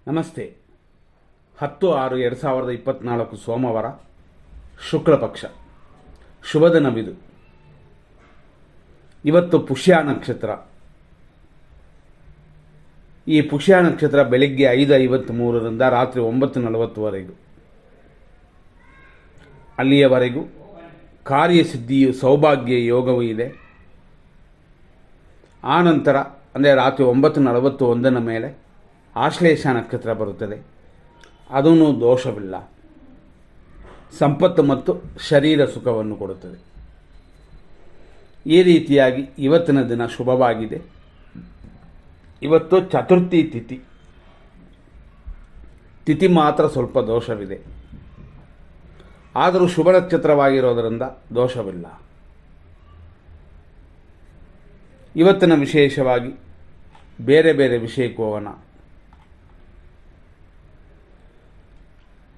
ನಮಸ್ತೆ. 10/6/2024 ಸೋಮವಾರ, ಶುಕ್ಲ ಪಕ್ಷ, ಶುಭ ದಿನವಿದು. ಇವತ್ತು ಪುಷ್ಯ ನಕ್ಷತ್ರ. ಈ ಪುಷ್ಯ ನಕ್ಷತ್ರ ಬೆಳಿಗ್ಗೆ 5:53ರಿಂದ ರಾತ್ರಿ 9:40ವರೆಗೂ. ಅಲ್ಲಿಯವರೆಗೂ ಕಾರ್ಯಸಿದ್ಧಿಯು ಸೌಭಾಗ್ಯ ಯೋಗವೂ ಇದೆ. ಆನಂತರ ಅಂದರೆ ರಾತ್ರಿ 9:41 ಮೇಲೆ ಆಶ್ಲೇಷ ನಕ್ಷತ್ರ ಬರುತ್ತದೆ. ಅದೂ ದೋಷವಿಲ್ಲ. ಸಂಪತ್ತು ಮತ್ತು ಶರೀರ ಸುಖವನ್ನು ಕೊಡುತ್ತದೆ. ಈ ರೀತಿಯಾಗಿ ಇವತ್ತಿನ ದಿನ ಶುಭವಾಗಿದೆ. ಇವತ್ತು ಚತುರ್ಥಿ ತಿಥಿ ಮಾತ್ರ ಸ್ವಲ್ಪ ದೋಷವಿದೆ. ಆದರೂ ಶುಭ ನಕ್ಷತ್ರವಾಗಿರೋದರಿಂದ ದೋಷವಿಲ್ಲ. ಇವತ್ತಿನ ವಿಶೇಷವಾಗಿ ಬೇರೆ ಬೇರೆ ವಿಷಯಕ್ಕೆ ಹೋಗೋಣ.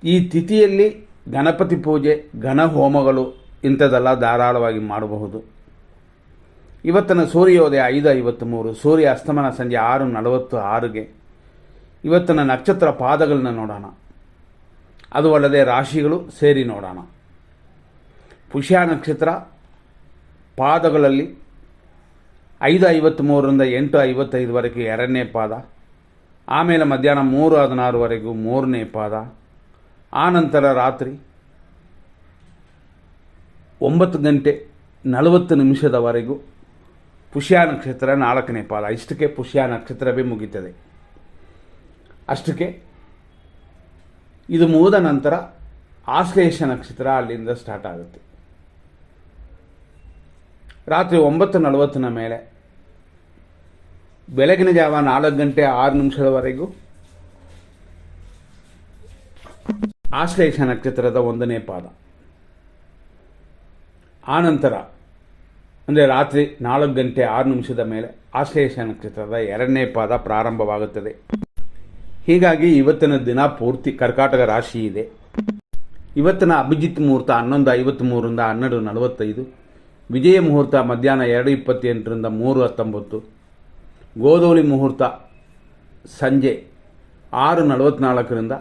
ಈ ತಿಥಿಯಲ್ಲಿ ಗಣಪತಿ ಪೂಜೆ, ಘನ ಹೋಮಗಳು ಇಂಥದ್ದೆಲ್ಲ ಧಾರಾಳವಾಗಿ ಮಾಡಬಹುದು. ಇವತ್ತಿನ ಸೂರ್ಯೋದಯ 5:53, ಸೂರ್ಯ ಅಸ್ತಮನ ಸಂಜೆ 6:46ಗೆ. ಇವತ್ತಿನ ನಕ್ಷತ್ರ ಪಾದಗಳನ್ನ ನೋಡೋಣ. ಅದು ಅಲ್ಲದೆ ರಾಶಿಗಳು ಸೇರಿ ನೋಡೋಣ. ಪುಷ್ಯ ನಕ್ಷತ್ರ ಪಾದಗಳಲ್ಲಿ 5:53ರಿಂದ 8:55ವರೆಗೂ 2ನೇ ಪಾದ, ಆಮೇಲೆ ಮಧ್ಯಾಹ್ನ 3:16ವರೆಗೂ 3ನೇ ಪಾದ, ಆನಂತರ ರಾತ್ರಿ 9:40 ಪುಷ್ಯ ನಕ್ಷತ್ರ 4ನೇ ಪಾದ. ಇಷ್ಟಕ್ಕೆ ಪುಷ್ಯ ನಕ್ಷತ್ರವೇ ಮುಗೀತದೆ. ಅಷ್ಟಕ್ಕೆ ಇದು ಮುಗಿದ ನಂತರ ಆಶ್ಲೇಷ ನಕ್ಷತ್ರ ಅಲ್ಲಿಂದ ಸ್ಟಾರ್ಟ್ ಆಗುತ್ತೆ. ರಾತ್ರಿ 9:40 ಮೇಲೆ ಬೆಳಗಿನ ಜಾವ 4:06 ಆಶ್ಲೇಷ ನಕ್ಷತ್ರದ 1ನೇ ಪಾದ. ಆನಂತರ ಅಂದರೆ ರಾತ್ರಿ 4:06 ಮೇಲೆ ಆಶ್ಲೇಷ ನಕ್ಷತ್ರದ 2ನೇ ಪಾದ ಪ್ರಾರಂಭವಾಗುತ್ತದೆ. ಹೀಗಾಗಿ ಇವತ್ತಿನ ದಿನ ಪೂರ್ತಿ ಕರ್ಕಾಟಕ ರಾಶಿ ಇದೆ. ಇವತ್ತಿನ ಅಭಿಜಿತ್ ಮುಹೂರ್ತ 11:53ರಿಂದ 12:45, ವಿಜಯ ಮುಹೂರ್ತ ಮಧ್ಯಾಹ್ನ 2:28ರಿಂದ 3:19, ಗೋಧೂಳಿ ಮುಹೂರ್ತ ಸಂಜೆ 6:44ರಿಂದ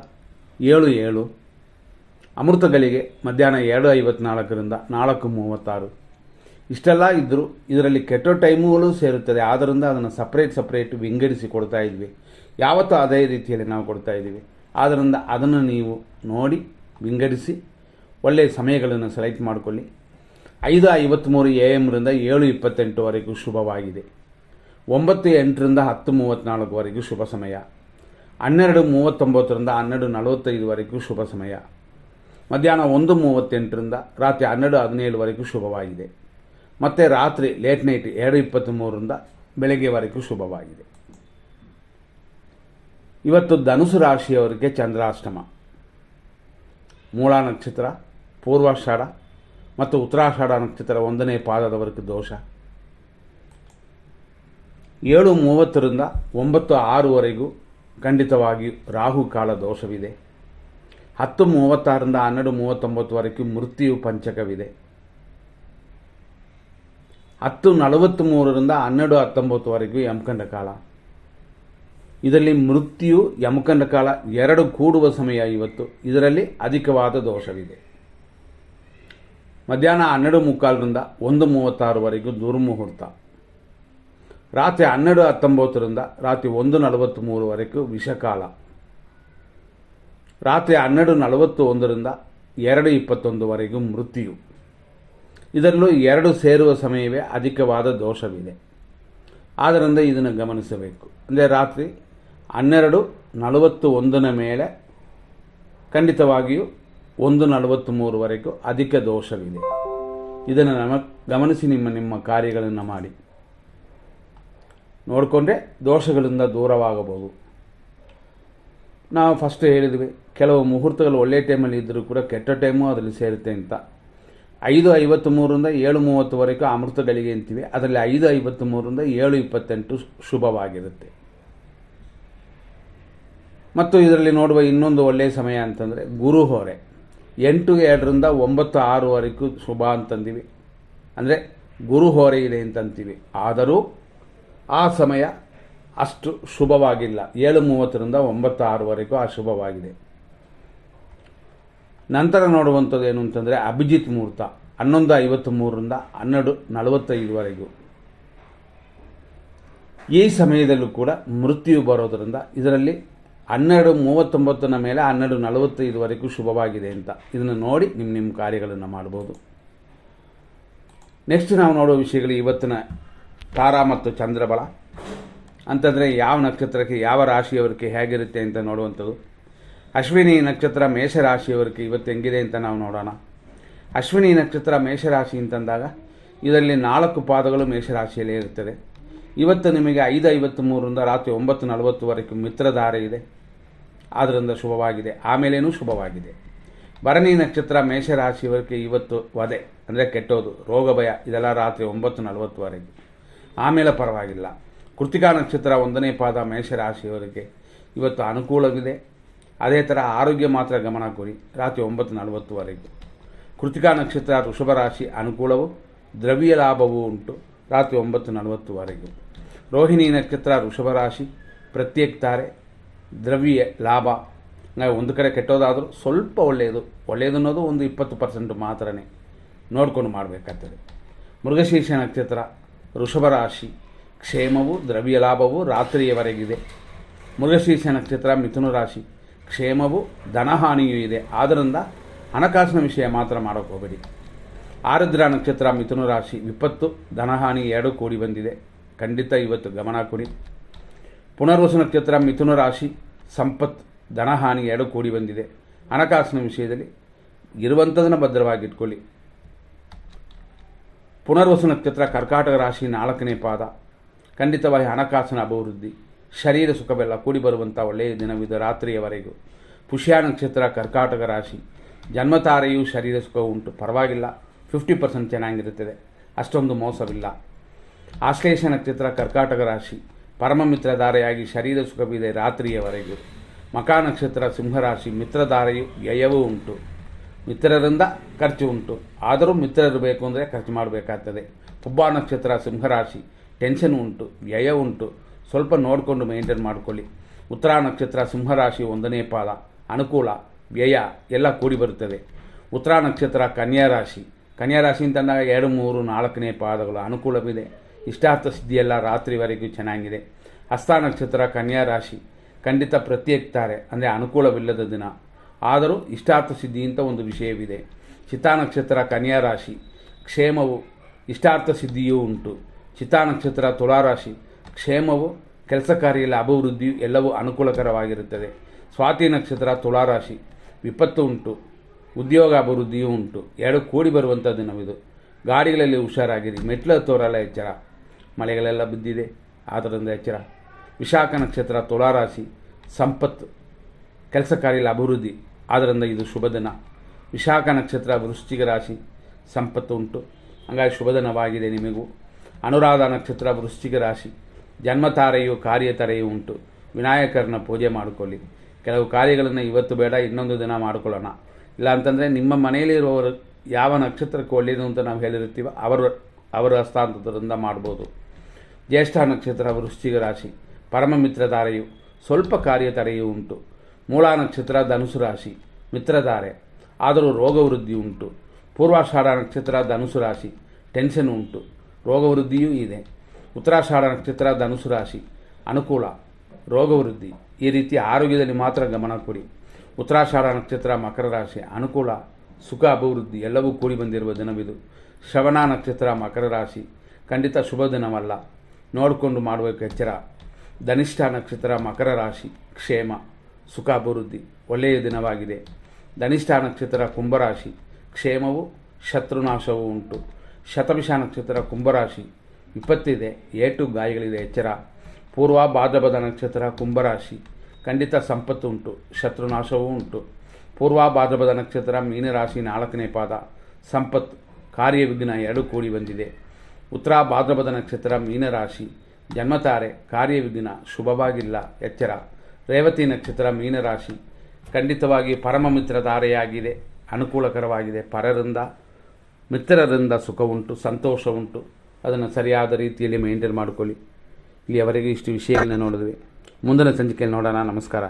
7:07, ಅಮೃತಗಳಿಗೆ ಮಧ್ಯಾಹ್ನ 2:54ರಿಂದ 4:36. ಇಷ್ಟೆಲ್ಲ ಇದ್ದರೂ ಇದರಲ್ಲಿ ಕೆಟ್ಟ ಟೈಮುಗಳು ಸೇರುತ್ತದೆ. ಆದ್ದರಿಂದ ಅದನ್ನು ಸಪ್ರೇಟ್ ವಿಂಗಡಿಸಿ ಕೊಡ್ತಾ ಇದ್ವಿ. ಯಾವತ್ತೂ ಅದೇ ರೀತಿಯಲ್ಲಿ ನಾವು ಕೊಡ್ತಾ ಇದ್ದೀವಿ. ಆದ್ದರಿಂದ ಅದನ್ನು ನೀವು ನೋಡಿ ವಿಂಗಡಿಸಿ ಒಳ್ಳೆಯ ಸಮಯಗಳನ್ನು ಸೆಲೆಕ್ಟ್ ಮಾಡಿಕೊಳ್ಳಿ. 5:53 AM 7:28ವರೆಗೂ ಶುಭವಾಗಿದೆ. 9:08ರಿಂದ 10:34ವರೆಗೂ ಶುಭ ಸಮಯ. 12:39ರಿಂದ 12:45ವರೆಗೂ ಶುಭ ಸಮಯ. ಮಧ್ಯಾಹ್ನ 1:38ರಿಂದ ರಾತ್ರಿ 12:17ವರೆಗೂ ಶುಭವಾಗಿದೆ. ಮತ್ತು ರಾತ್ರಿ ಲೇಟ್ ನೈಟ್ 2:23ರಿಂದ ಬೆಳಗ್ಗೆವರೆಗೂ ಶುಭವಾಗಿದೆ. ಇವತ್ತು ಧನುಸು ರಾಶಿಯವರಿಗೆ ಚಂದ್ರಾಷ್ಟಮ. ಮೂಲ ನಕ್ಷತ್ರ, ಪೂರ್ವಾಷಾಢ ಮತ್ತು ಉತ್ತರಾಷಾಢ ನಕ್ಷತ್ರ 1ನೇ ಪಾದದವರೆಗೂ ದೋಷ. 7:30ರಿಂದ 9:06ವರೆಗೂ ಖಂಡಿತವಾಗಿಯೂ ರಾಹುಕಾಲ ದೋಷವಿದೆ. 10:36ರಿಂದ 12:39ವರೆಗೂ ಮೃತ್ಯು ಪಂಚಕವಿದೆ. 10:43ರಿಂದ 12:19ವರೆಗೂ ಯಮಕಂಡ ಕಾಲ. ಇದರಲ್ಲಿ ಮೃತ್ಯು ಯಮಕಂಡ ಕಾಲ 2 ಕೂಡುವ ಸಮಯ ಇವತ್ತು. ಇದರಲ್ಲಿ ಅಧಿಕವಾದ ದೋಷವಿದೆ. ಮಧ್ಯಾಹ್ನ 12:45ರಿಂದ 1:36ವರೆಗೂ ದುರ್ಮುಹೂರ್ತ. ರಾತ್ರಿ 12:19ರಿಂದ ರಾತ್ರಿ 1:43ವರೆಗೂ ವಿಷಕಾಲ. ರಾತ್ರಿ 12:41ರಿಂದ 2:21ವರೆಗೂ ಮೃತ್ಯು. ಇದರಲ್ಲೂ 2 ಸೇರುವ ಸಮಯವೇ ಅಧಿಕವಾದ ದೋಷವಿದೆ. ಆದ್ದರಿಂದ ಇದನ್ನು ಗಮನಿಸಬೇಕು. ಅಂದರೆ ರಾತ್ರಿ 12:41 ಮೇಲೆ ಖಂಡಿತವಾಗಿಯೂ 1:43ವರೆಗೂ ಅಧಿಕ ದೋಷವಿದೆ. ಇದನ್ನು ಗಮನಿಸಿ ನಿಮ್ಮ ಕಾರ್ಯಗಳನ್ನು ಮಾಡಿ ನೋಡಿಕೊಂಡ್ರೆ ದೋಷಗಳಿಂದ ದೂರವಾಗಬಹುದು. ನಾವು ಫಸ್ಟ್ ಹೇಳಿದ್ವಿ, ಕೆಲವು ಮುಹೂರ್ತಗಳು ಒಳ್ಳೆಯ ಟೈಮಲ್ಲಿ ಇದ್ದರೂ ಕೂಡ ಕೆಟ್ಟ ಟೈಮು ಅದರಲ್ಲಿ ಸೇರುತ್ತೆ ಅಂತ. 5:53ರಿಂದ 7:30ವರೆಗೂ ಅಮೃತಗಳಿಗೆ ಅಂತೀವಿ. ಅದರಲ್ಲಿ 5:53ರಿಂದ 7:28 ಶುಭವಾಗಿರುತ್ತೆ. ಮತ್ತು ಇದರಲ್ಲಿ ನೋಡುವ ಇನ್ನೊಂದು ಒಳ್ಳೆಯ ಸಮಯ ಅಂತಂದರೆ ಗುರುಹೋರೆ 8:02ರಿಂದ 9:06ವರೆಗೂ ಶುಭ ಅಂತಂತೀವಿ. ಅಂದರೆ ಗುರುಹೋರೆ ಇದೆ ಅಂತಂತೀವಿ. ಆದರೂ ಆ ಸಮಯ ಅಷ್ಟು ಶುಭವಾಗಿಲ್ಲ. 7:30ರಿಂದ 9:06ವರೆಗೂ ಅಶುಭವಾಗಿದೆ. ನಂತರ ನೋಡುವಂಥದ್ದು ಏನು ಅಂತಂದರೆ ಅಭಿಜಿತ್ ಮುಹೂರ್ತ 11:53ರಿಂದ 12:45ವರೆಗೂ. ಈ ಸಮಯದಲ್ಲೂ ಕೂಡ ಮೃತ್ಯು ಬರೋದರಿಂದ ಇದರಲ್ಲಿ 12:39 ಮೇಲೆ 12:45ವರೆಗೂ ಶುಭವಾಗಿದೆ ಅಂತ ಇದನ್ನು ನೋಡಿ ನಿಮ್ಮ ಕಾರ್ಯಗಳನ್ನು ಮಾಡ್ಬೋದು. ನೆಕ್ಸ್ಟ್ ನಾವು ನೋಡೋ ವಿಷಯಗಳು ಇವತ್ತಿನ ತಾರಾ ಮತ್ತು ಚಂದ್ರಬಲ ಅಂತಂದರೆ ಯಾವ ನಕ್ಷತ್ರಕ್ಕೆ ಯಾವ ರಾಶಿಯವರಿಗೆ ಹೇಗಿರುತ್ತೆ ಅಂತ ನೋಡುವಂಥದ್ದು. ಅಶ್ವಿನಿ ನಕ್ಷತ್ರ ಮೇಷರಾಶಿಯವರಿಗೆ ಇವತ್ತು ಹೆಂಗಿದೆ ಅಂತ ನಾವು ನೋಡೋಣ. ಅಶ್ವಿನಿ ನಕ್ಷತ್ರ ಮೇಷರಾಶಿ ಅಂತಂದಾಗ ಇದರಲ್ಲಿ 4 ಪಾದಗಳು ಮೇಷರಾಶಿಯಲ್ಲೇ ಇರ್ತದೆ. ಇವತ್ತು ನಿಮಗೆ 5:53ರಿಂದ ರಾತ್ರಿ 9:40ವರೆಗೂ ಮಿತ್ರಧಾರೆ ಇದೆ, ಆದ್ದರಿಂದ ಶುಭವಾಗಿದೆ. ಆಮೇಲೇನೂ ಶುಭವಾಗಿದೆ. ಭರಣಿ ನಕ್ಷತ್ರ ಮೇಷರಾಶಿಯವರಿಗೆ ಇವತ್ತು ವಧೆ ಅಂದರೆ ಕೆಟ್ಟೋದು, ರೋಗ ಭಯ ಇದೆಲ್ಲ ರಾತ್ರಿ 9:40ವರೆಗೂ, ಆಮೇಲೆ ಪರವಾಗಿಲ್ಲ. ಕೃತಿಕಾ ನಕ್ಷತ್ರ 1ನೇ ಪಾದ ಮೇಷರಾಶಿಯವರಿಗೆ ಇವತ್ತು ಅನುಕೂಲವಿದೆ. ಅದೇ ಥರ ಆರೋಗ್ಯ ಮಾತ್ರ ಗಮನ ಕೊಡಿ ರಾತ್ರಿ 9:40ವರೆಗೂ. ಕೃತಿಕಾ ನಕ್ಷತ್ರ ವೃಷಭ ರಾಶಿ ಅನುಕೂಲವು, ದ್ರವ್ಯ ಲಾಭವೂ ಉಂಟು ರಾತ್ರಿ 9:40ವರೆಗೂ. ರೋಹಿಣಿ ನಕ್ಷತ್ರ ವೃಷಭ ರಾಶಿ ಪ್ರತ್ಯೇಕ ತಾರೆ, ದ್ರವ್ಯ ಲಾಭ. ನಾವು ಒಂದು ಕಡೆ ಕೆಟ್ಟೋದಾದರೂ ಸ್ವಲ್ಪ ಒಳ್ಳೆಯದು ಅನ್ನೋದು ಒಂದು 20% ಮಾತ್ರನೇ ನೋಡಿಕೊಂಡು ಮಾಡಬೇಕಾಗ್ತದೆ. ಮೃಗಶೀರ್ಷ ನಕ್ಷತ್ರ ವೃಷಭ ರಾಶಿ ಕ್ಷೇಮವು, ದ್ರವ್ಯ ಲಾಭವು ರಾತ್ರಿಯವರೆಗಿದೆ. ಮೃಗಶೀರ್ಷ ನಕ್ಷತ್ರ ಮಿಥುನ ರಾಶಿ ಕ್ಷೇಮವು, ಧನಹಾನಿಯೂ ಇದೆ. ಆದ್ದರಿಂದ ಹಣಕಾಸಿನ ವಿಷಯ ಮಾತ್ರ ಮಾಡೋಕ್ಕೆ ಹೋಗಬೇಡಿ. ಆರುದ್ರ ನಕ್ಷತ್ರ ಮಿಥುನ ರಾಶಿ ವಿಪತ್ತು, ಧನಹಾನಿ 2 ಕೂಡಿ ಬಂದಿದೆ, ಖಂಡಿತ ಇವತ್ತು ಗಮನ ಕೊಡಿ. ಪುನರ್ವಸು ನಕ್ಷತ್ರ ಮಿಥುನ ರಾಶಿ ಸಂಪತ್ತು, ಧನಹಾನಿ 2 ಕೂಡಿ ಬಂದಿದೆ. ಹಣಕಾಸಿನ ವಿಷಯದಲ್ಲಿ ಇರುವಂಥದನ್ನು ಭದ್ರವಾಗಿಟ್ಕೊಳ್ಳಿ. ಪುನರ್ವಸು ನಕ್ಷತ್ರ ಕರ್ಕಾಟಕ ರಾಶಿ 4ನೇ ಪಾದ, ಖಂಡಿತವಾಗಿ ಹಣಕಾಸಿನ ಅಭಿವೃದ್ಧಿ, ಶರೀರ ಸುಖವೆಲ್ಲ ಕೂಡಿ ಬರುವಂಥ ಒಳ್ಳೆಯ ದಿನವಿದೆ ರಾತ್ರಿಯವರೆಗೂ. ಪುಷ್ಯ ನಕ್ಷತ್ರ ಕರ್ಕಾಟಕ ರಾಶಿ ಜನ್ಮತಾರೆಯೂ ಶರೀರ ಸುಖ ಉಂಟು, ಪರವಾಗಿಲ್ಲ, 50% ಚೆನ್ನಾಗಿರುತ್ತದೆ, ಅಷ್ಟೊಂದು ಮೋಸವಿಲ್ಲ. ಆಶ್ಲೇಷ ನಕ್ಷತ್ರ ಕರ್ಕಾಟಕ ರಾಶಿ ಪರಮಮಿತ್ರಧಾರೆಯಾಗಿ ಶರೀರ ಸುಖವಿದೆ ರಾತ್ರಿಯವರೆಗೂ. ಮಕಾ ನಕ್ಷತ್ರ ಸಿಂಹರಾಶಿ ಮಿತ್ರಧಾರೆಯು ವ್ಯಯವೂ ಉಂಟು, ಮಿತ್ರರಿಂದ ಖರ್ಚು ಉಂಟು, ಆದರೂ ಮಿತ್ರರು ಬೇಕು ಅಂದರೆ ಖರ್ಚು ಮಾಡಬೇಕಾಗ್ತದೆ. ಪುಬ್ಬ ನಕ್ಷತ್ರ ಸಿಂಹರಾಶಿ ಟೆನ್ಷನ್ ಉಂಟು, ವ್ಯಯ ಉಂಟು, ಸ್ವಲ್ಪ ನೋಡಿಕೊಂಡು ಮೇಂಟೈನ್ ಮಾಡಿಕೊಳ್ಳಿ. ಉತ್ತರ ನಕ್ಷತ್ರ ಸಿಂಹರಾಶಿ 1ನೇ ಪಾದ ಅನುಕೂಲ, ವ್ಯಯ ಎಲ್ಲ ಕೂಡಿ ಬರುತ್ತದೆ. ಉತ್ತರ ನಕ್ಷತ್ರ ಕನ್ಯಾರಾಶಿ ಅಂತಂದಾಗ 2, 3, 4ನೇ ಪಾದಗಳು ಅನುಕೂಲವಿದೆ, ಇಷ್ಟಾರ್ಥ ಸಿದ್ಧಿಯೆಲ್ಲ ರಾತ್ರಿವರೆಗೂ ಚೆನ್ನಾಗಿದೆ. ಹಸ್ತ ನಕ್ಷತ್ರ ಕನ್ಯಾರಾಶಿ ಖಂಡಿತ ಪ್ರತ್ಯೇಕ ತಾರೆ ಅಂದರೆ ಅನುಕೂಲವಿಲ್ಲದ ದಿನ, ಆದರೂ ಇಷ್ಟಾರ್ಥ ಸಿದ್ಧಿ ಅಂತ ಒಂದು ವಿಷಯವಿದೆ. ಚಿತ್ತಾ ನಕ್ಷತ್ರ ಕನ್ಯಾರಾಶಿ ಕ್ಷೇಮವು, ಇಷ್ಟಾರ್ಥ ಸಿದ್ಧಿಯೂ ಉಂಟು. ಚಿತ್ತಾ ನಕ್ಷತ್ರ ತುಲಾರಾಶಿ ಕ್ಷೇಮವು, ಕೆಲಸ ಕಾರ್ಯಗಳ ಅಭಿವೃದ್ಧಿಯು ಎಲ್ಲವೂ ಅನುಕೂಲಕರವಾಗಿರುತ್ತದೆ. ಸ್ವಾತಿ ನಕ್ಷತ್ರ ತುಲಾರಾಶಿ ವಿಪತ್ತು ಉಂಟು, ಉದ್ಯೋಗ ಅಭಿವೃದ್ಧಿಯೂ ಉಂಟು, 2 ಕೂಡಿ ಬರುವಂಥ ದಿನವಿದು. ಗಾಡಿಗಳಲ್ಲಿ ಹುಷಾರಾಗಿರಿ, ಮೆಟ್ಲು ಹತ್ತೋರೆಲ್ಲ ಎಚ್ಚರ, ಮಳೆಗಳೆಲ್ಲ ಬಿದ್ದಿದೆ, ಆದ್ದರಿಂದ ಎಚ್ಚರ. ವಿಶಾಖ ನಕ್ಷತ್ರ ತುಲಾರಾಶಿ ಸಂಪತ್ತು, ಕೆಲಸ ಕಾರ್ಯಗಳ ಅಭಿವೃದ್ಧಿ, ಆದ್ದರಿಂದ ಇದು ಶುಭ ದಿನ. ವಿಶಾಖ ನಕ್ಷತ್ರ ವೃಶ್ಚಿಕ ರಾಶಿ ಸಂಪತ್ತು ಉಂಟು, ಹಾಗಾಗಿ ಶುಭ ದಿನವಾಗಿದೆ ನಿಮಗೂ. ಅನುರಾಧ ನಕ್ಷತ್ರ ವೃಶ್ಚಿಕ ರಾಶಿ ಜನ್ಮತಾರೆಯು ಕಾರ್ಯತರೆಯೂ ಉಂಟು, ವಿನಾಯಕರನ್ನ ಪೂಜೆ ಮಾಡಿಕೊಳ್ಳಿ. ಕೆಲವು ಕಾರ್ಯಗಳನ್ನು ಇವತ್ತು ಬೇಡ ಇನ್ನೊಂದು ದಿನ ಮಾಡಿಕೊಳ್ಳೋಣ, ಇಲ್ಲ ಅಂತಂದರೆ ನಿಮ್ಮ ಮನೆಯಲ್ಲಿರುವವರು ಯಾವ ನಕ್ಷತ್ರಕ್ಕೆ ಒಳ್ಳೆಯದು ಅಂತ ನಾವು ಹೇಳಿರ್ತೀವೋ ಅವರ ಹಸ್ತಾಂತರದಿಂದ ಮಾಡ್ಬೋದು. ಜ್ಯೇಷ್ಠ ನಕ್ಷತ್ರ ವೃಶ್ಚಿಕ ರಾಶಿ ಪರಮ ಮಿತ್ರಧಾರೆಯು ಸ್ವಲ್ಪ ಕಾರ್ಯತರೆಯೂ ಉಂಟು. ಮೂಲ ನಕ್ಷತ್ರ ಧನುಸು ರಾಶಿ ಮಿತ್ರಧಾರೆ, ಆದರೂ ರೋಗವೃದ್ಧಿ ಉಂಟು. ಪೂರ್ವಾಷಾಢ ನಕ್ಷತ್ರ ಧನುಸು ರಾಶಿ ಟೆನ್ಷನ್ ಉಂಟು, ರೋಗವೃದ್ಧಿಯೂ ಇದೆ. ಉತ್ತರಾಷಾಢ ನಕ್ಷತ್ರ ಧನುಸು ರಾಶಿ ಅನುಕೂಲ, ರೋಗವೃದ್ಧಿ, ಈ ರೀತಿ ಆರೋಗ್ಯದಲ್ಲಿ ಮಾತ್ರ ಗಮನ ಕೊಡಿ. ಉತ್ತರಾಷಾಢ ನಕ್ಷತ್ರ ಮಕರ ರಾಶಿ ಅನುಕೂಲ, ಸುಖ ಅಭಿವೃದ್ಧಿ ಎಲ್ಲವೂ ಕೂಡಿ ಬಂದಿರುವ ದಿನವಿದು. ಶ್ರವಣ ನಕ್ಷತ್ರ ಮಕರ ರಾಶಿ ಖಂಡಿತ ಶುಭ ದಿನವಲ್ಲ, ನೋಡಿಕೊಂಡು ಮಾಡಬೇಕು ಎಚ್ಚರ. ಧನಿಷ್ಠ ನಕ್ಷತ್ರ ಮಕರ ರಾಶಿ ಕ್ಷೇಮ, ಸುಖ ಅಭಿವೃದ್ಧಿ ಒಳ್ಳೆಯ ದಿನವಾಗಿದೆ. ಧನಿಷ್ಠ ನಕ್ಷತ್ರ ಕುಂಭರಾಶಿ ಕ್ಷೇಮವು, ಶತ್ರುನಾಶವೂ ಉಂಟು. ಶತಭಿಷ ನಕ್ಷತ್ರ ಕುಂಭರಾಶಿ ವಿಪತ್ತಿದೆ, ಏಟು ಗಾಯಗಳಿದೆ, ಎಚ್ಚರ. ಪೂರ್ವ ಭಾದ್ರಪದ ನಕ್ಷತ್ರ ಕುಂಭರಾಶಿ ಖಂಡಿತ ಸಂಪತ್ತು ಉಂಟು, ಶತ್ರುನಾಶವೂ ಉಂಟು. ಪೂರ್ವ ಭಾದ್ರಪದ ನಕ್ಷತ್ರ ಮೀನರಾಶಿ 4ನೇ ಪಾದ ಸಂಪತ್ತು, ಕಾರ್ಯವಿಘ್ನ 2 ಕೂಡಿ ಬಂದಿದೆ. ಉತ್ತರ ಭಾದ್ರಪದ ನಕ್ಷತ್ರ ಮೀನರಾಶಿ ಜನ್ಮತಾರೆ, ಕಾರ್ಯವಿಘ್ನ ಶುಭವಾಗಿಲ್ಲ, ಎಚ್ಚರ. ರೇವತಿ ನಕ್ಷತ್ರ ಮೀನರಾಶಿ ಖಂಡಿತವಾಗಿ ಪರಮ ಮಿತ್ರಧಾರೆಯಾಗಿದೆ, ಅನುಕೂಲಕರವಾಗಿದೆ. ಮಿತ್ರರಿಂದ ಸುಖ ಉಂಟು, ಸಂತೋಷ ಉಂಟು, ಅದನ್ನು ಸರಿಯಾದ ರೀತಿಯಲ್ಲಿ ಮೇಂಟೈನ್ ಮಾಡಿಕೊಳ್ಳಿ. ಇಲ್ಲಿಯವರೆಗೆ ಇಷ್ಟು ವಿಷಯಗಳನ್ನ ನೋಡಿದ್ವಿ. ಮುಂದಿನ ಸಂಚಿಕೆಯಲ್ಲಿ ನೋಡೋಣ. ನಮಸ್ಕಾರ.